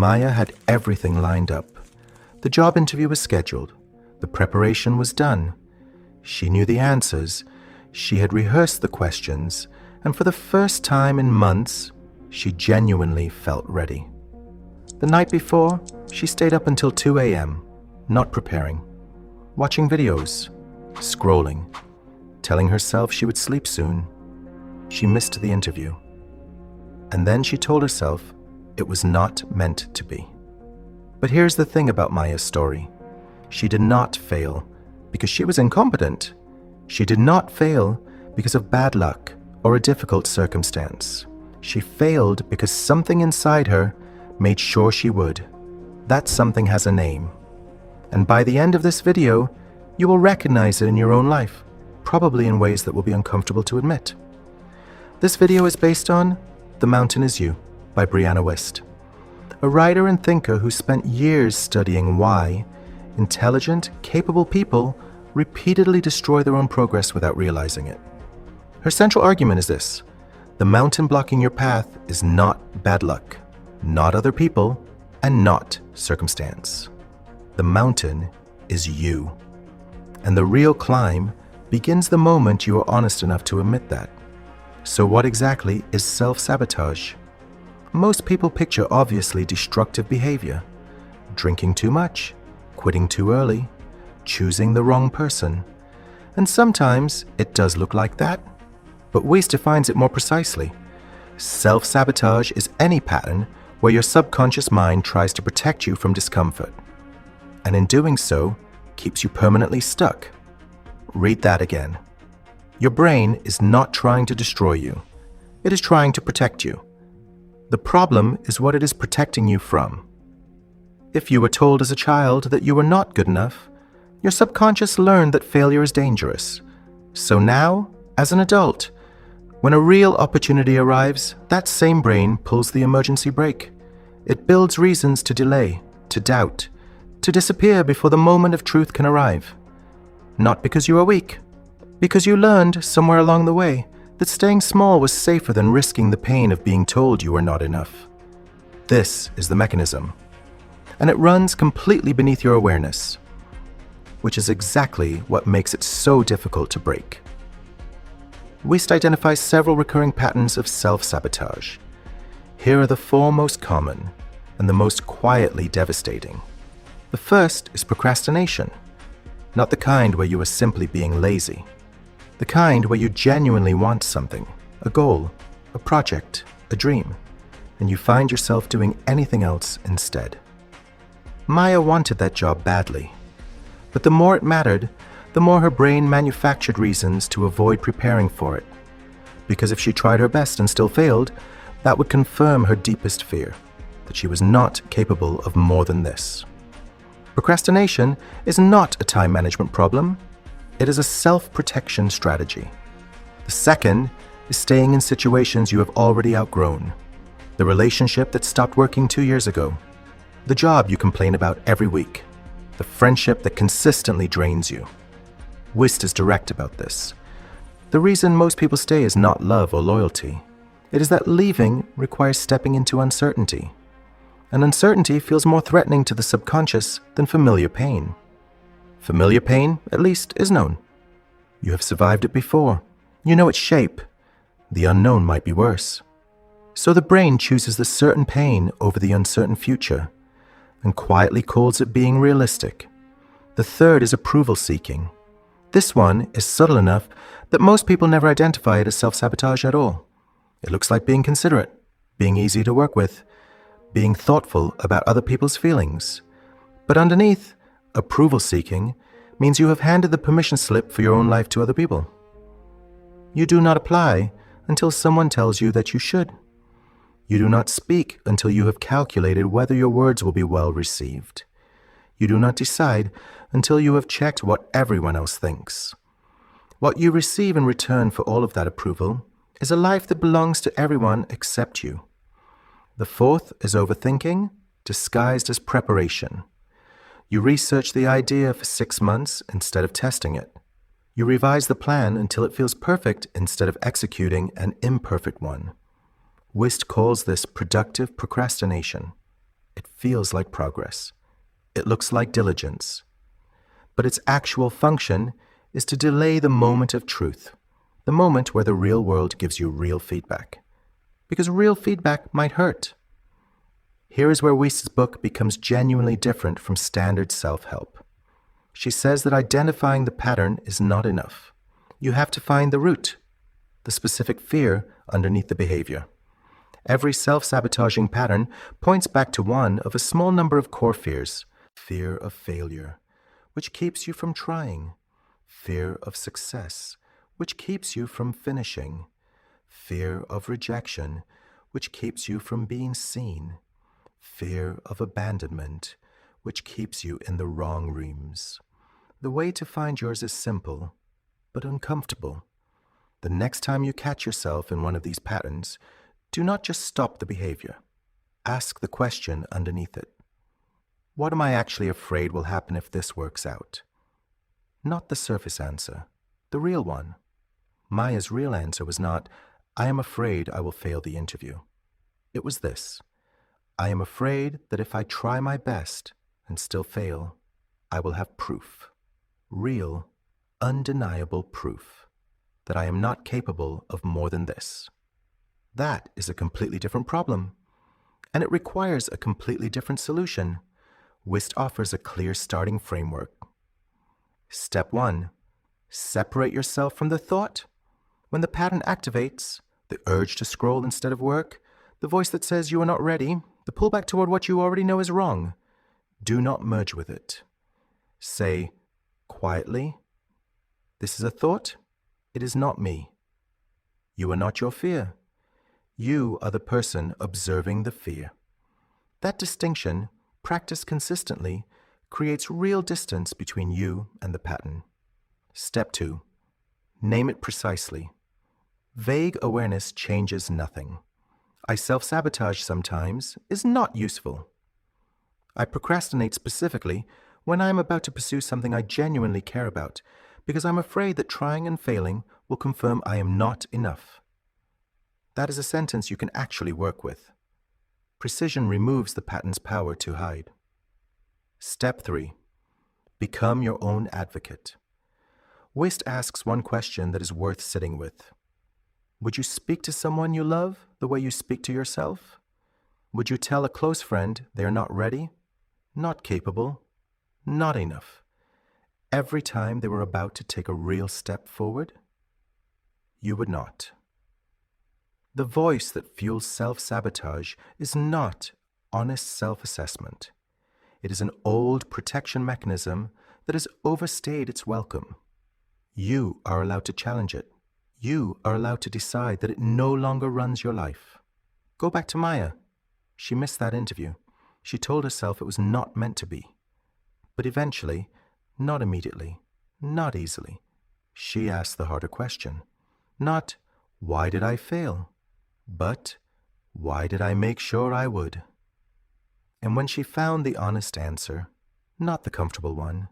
Maya had everything lined up. The job interview was scheduled. The preparation was done. She knew the answers. She had rehearsed the questions, and for the first time in months, she genuinely felt ready. The night before, she stayed up until 2 a.m., not preparing, watching videos, scrolling, telling herself she would sleep soon. She missed the interview. And then she told herself it was not meant to be. But here's the thing about Maya's story. She did not fail because she was incompetent. She did not fail because of bad luck or a difficult circumstance. She failed because something inside her made sure she would. That something has a name. And by the end of this video, you will recognize it in your own life, probably in ways that will be uncomfortable to admit. This video is based on The Mountain Is You by Brianna Wiest, a writer and thinker who spent years studying why intelligent, capable people repeatedly destroy their own progress without realizing it. Her central argument is this: the mountain blocking your path is not bad luck, not other people, and not circumstance. The mountain is you. And the real climb begins the moment you are honest enough to admit that. So what exactly is self-sabotage? Most people picture obviously destructive behavior: drinking too much, quitting too early, choosing the wrong person. And sometimes it does look like that, but Wiest defines it more precisely. Self-sabotage is any pattern where your subconscious mind tries to protect you from discomfort, and in doing so, keeps you permanently stuck. Read that again. Your brain is not trying to destroy you. It is trying to protect you. The problem is what it is protecting you from. If you were told as a child that you were not good enough, your subconscious learned that failure is dangerous. So now, as an adult, when a real opportunity arrives, that same brain pulls the emergency brake. It builds reasons to delay, to doubt, to disappear before the moment of truth can arrive. Not because you are weak, because you learned somewhere along the way that staying small was safer than risking the pain of being told you were not enough. This is the mechanism, and it runs completely beneath your awareness, which is exactly what makes it so difficult to break. Wiest identifies several recurring patterns of self-sabotage. Here are the 4 most common and the most quietly devastating. The first is procrastination, not the kind where you are simply being lazy. The kind where you genuinely want something, a goal, a project, a dream, and you find yourself doing anything else instead. Maya wanted that job badly, but the more it mattered, the more her brain manufactured reasons to avoid preparing for it. Because if she tried her best and still failed, that would confirm her deepest fear, that she was not capable of more than this. Procrastination is not a time management problem. It is a self-protection strategy. The second is staying in situations you have already outgrown. The relationship that stopped working 2 years ago. The job you complain about every week. The friendship that consistently drains you. Wiest is direct about this. The reason most people stay is not love or loyalty. It is that leaving requires stepping into uncertainty. And uncertainty feels more threatening to the subconscious than familiar pain. Familiar pain, at least, is known. You have survived it before. You know its shape. The unknown might be worse. So the brain chooses the certain pain over the uncertain future, and quietly calls it being realistic. The third is approval seeking. This one is subtle enough that most people never identify it as self-sabotage at all. It looks like being considerate, being easy to work with, being thoughtful about other people's feelings. But underneath, approval seeking means you have handed the permission slip for your own life to other people. You do not apply until someone tells you that you should. You do not speak until you have calculated whether your words will be well received. You do not decide until you have checked what everyone else thinks. What you receive in return for all of that approval is a life that belongs to everyone except you. The fourth is overthinking, disguised as preparation. You research the idea for 6 months instead of testing it. You revise the plan until it feels perfect instead of executing an imperfect one. Wiest calls this productive procrastination. It feels like progress. It looks like diligence. But its actual function is to delay the moment of truth, the moment where the real world gives you real feedback. Because real feedback might hurt. Here is where Wiest's book becomes genuinely different from standard self-help. She says that identifying the pattern is not enough. You have to find the root, the specific fear underneath the behavior. Every self-sabotaging pattern points back to one of a small number of core fears. Fear of failure, which keeps you from trying. Fear of success, which keeps you from finishing. Fear of rejection, which keeps you from being seen. Fear of abandonment, which keeps you in the wrong rooms. The way to find yours is simple, but uncomfortable. The next time you catch yourself in one of these patterns, do not just stop the behavior. Ask the question underneath it. What am I actually afraid will happen if this works out? Not the surface answer, the real one. Maya's real answer was not, I am afraid I will fail the interview. It was this. I am afraid that if I try my best and still fail, I will have proof. Real, undeniable proof that I am not capable of more than this. That is a completely different problem, and it requires a completely different solution. Wiest offers a clear starting framework. Step 1. Separate yourself from the thought. When the pattern activates, the urge to scroll instead of work, the voice that says you are not ready, the pullback toward what you already know is wrong, do not merge with it. Say, quietly, this is a thought, it is not me. You are not your fear. You are the person observing the fear. That distinction, practiced consistently, creates real distance between you and the pattern. Step 2. Name it precisely. Vague awareness changes nothing. I self-sabotage sometimes is not useful. I procrastinate specifically when I am about to pursue something I genuinely care about because I'm afraid that trying and failing will confirm I am not enough. That is a sentence you can actually work with. Precision removes the pattern's power to hide. Step 3. Become your own advocate. Wiest asks one question that is worth sitting with. Would you speak to someone you love the way you speak to yourself? Would you tell a close friend they are not ready, not capable, not enough, every time they were about to take a real step forward? You would not. The voice that fuels self-sabotage is not honest self-assessment. It is an old protection mechanism that has overstayed its welcome. You are allowed to challenge it. You are allowed to decide that it no longer runs your life. Go back to Maya. She missed that interview. She told herself it was not meant to be. But eventually, not immediately, not easily, she asked the harder question. Not, why did I fail? But, why did I make sure I would? And when she found the honest answer, not the comfortable one,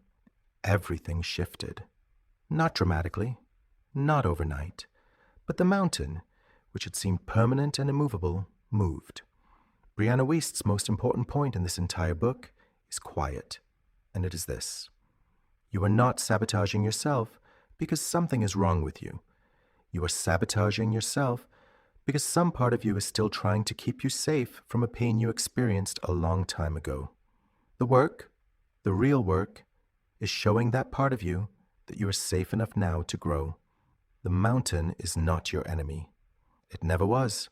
everything shifted. Not dramatically, not overnight, but the mountain, which had seemed permanent and immovable, moved. Brianna Wiest's most important point in this entire book is quiet, and it is this. You are not sabotaging yourself because something is wrong with you. You are sabotaging yourself because some part of you is still trying to keep you safe from a pain you experienced a long time ago. The work, the real work, is showing that part of you that you are safe enough now to grow. The mountain is not your enemy. It never was.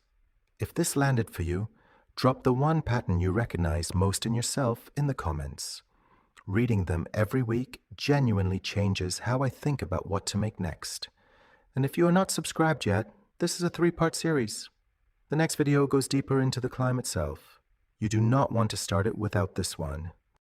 If this landed for you, drop the one pattern you recognize most in yourself in the comments. Reading them every week genuinely changes how I think about what to make next. And if you are not subscribed yet, this is a 3-part series. The next video goes deeper into the climb itself. You do not want to start it without this one.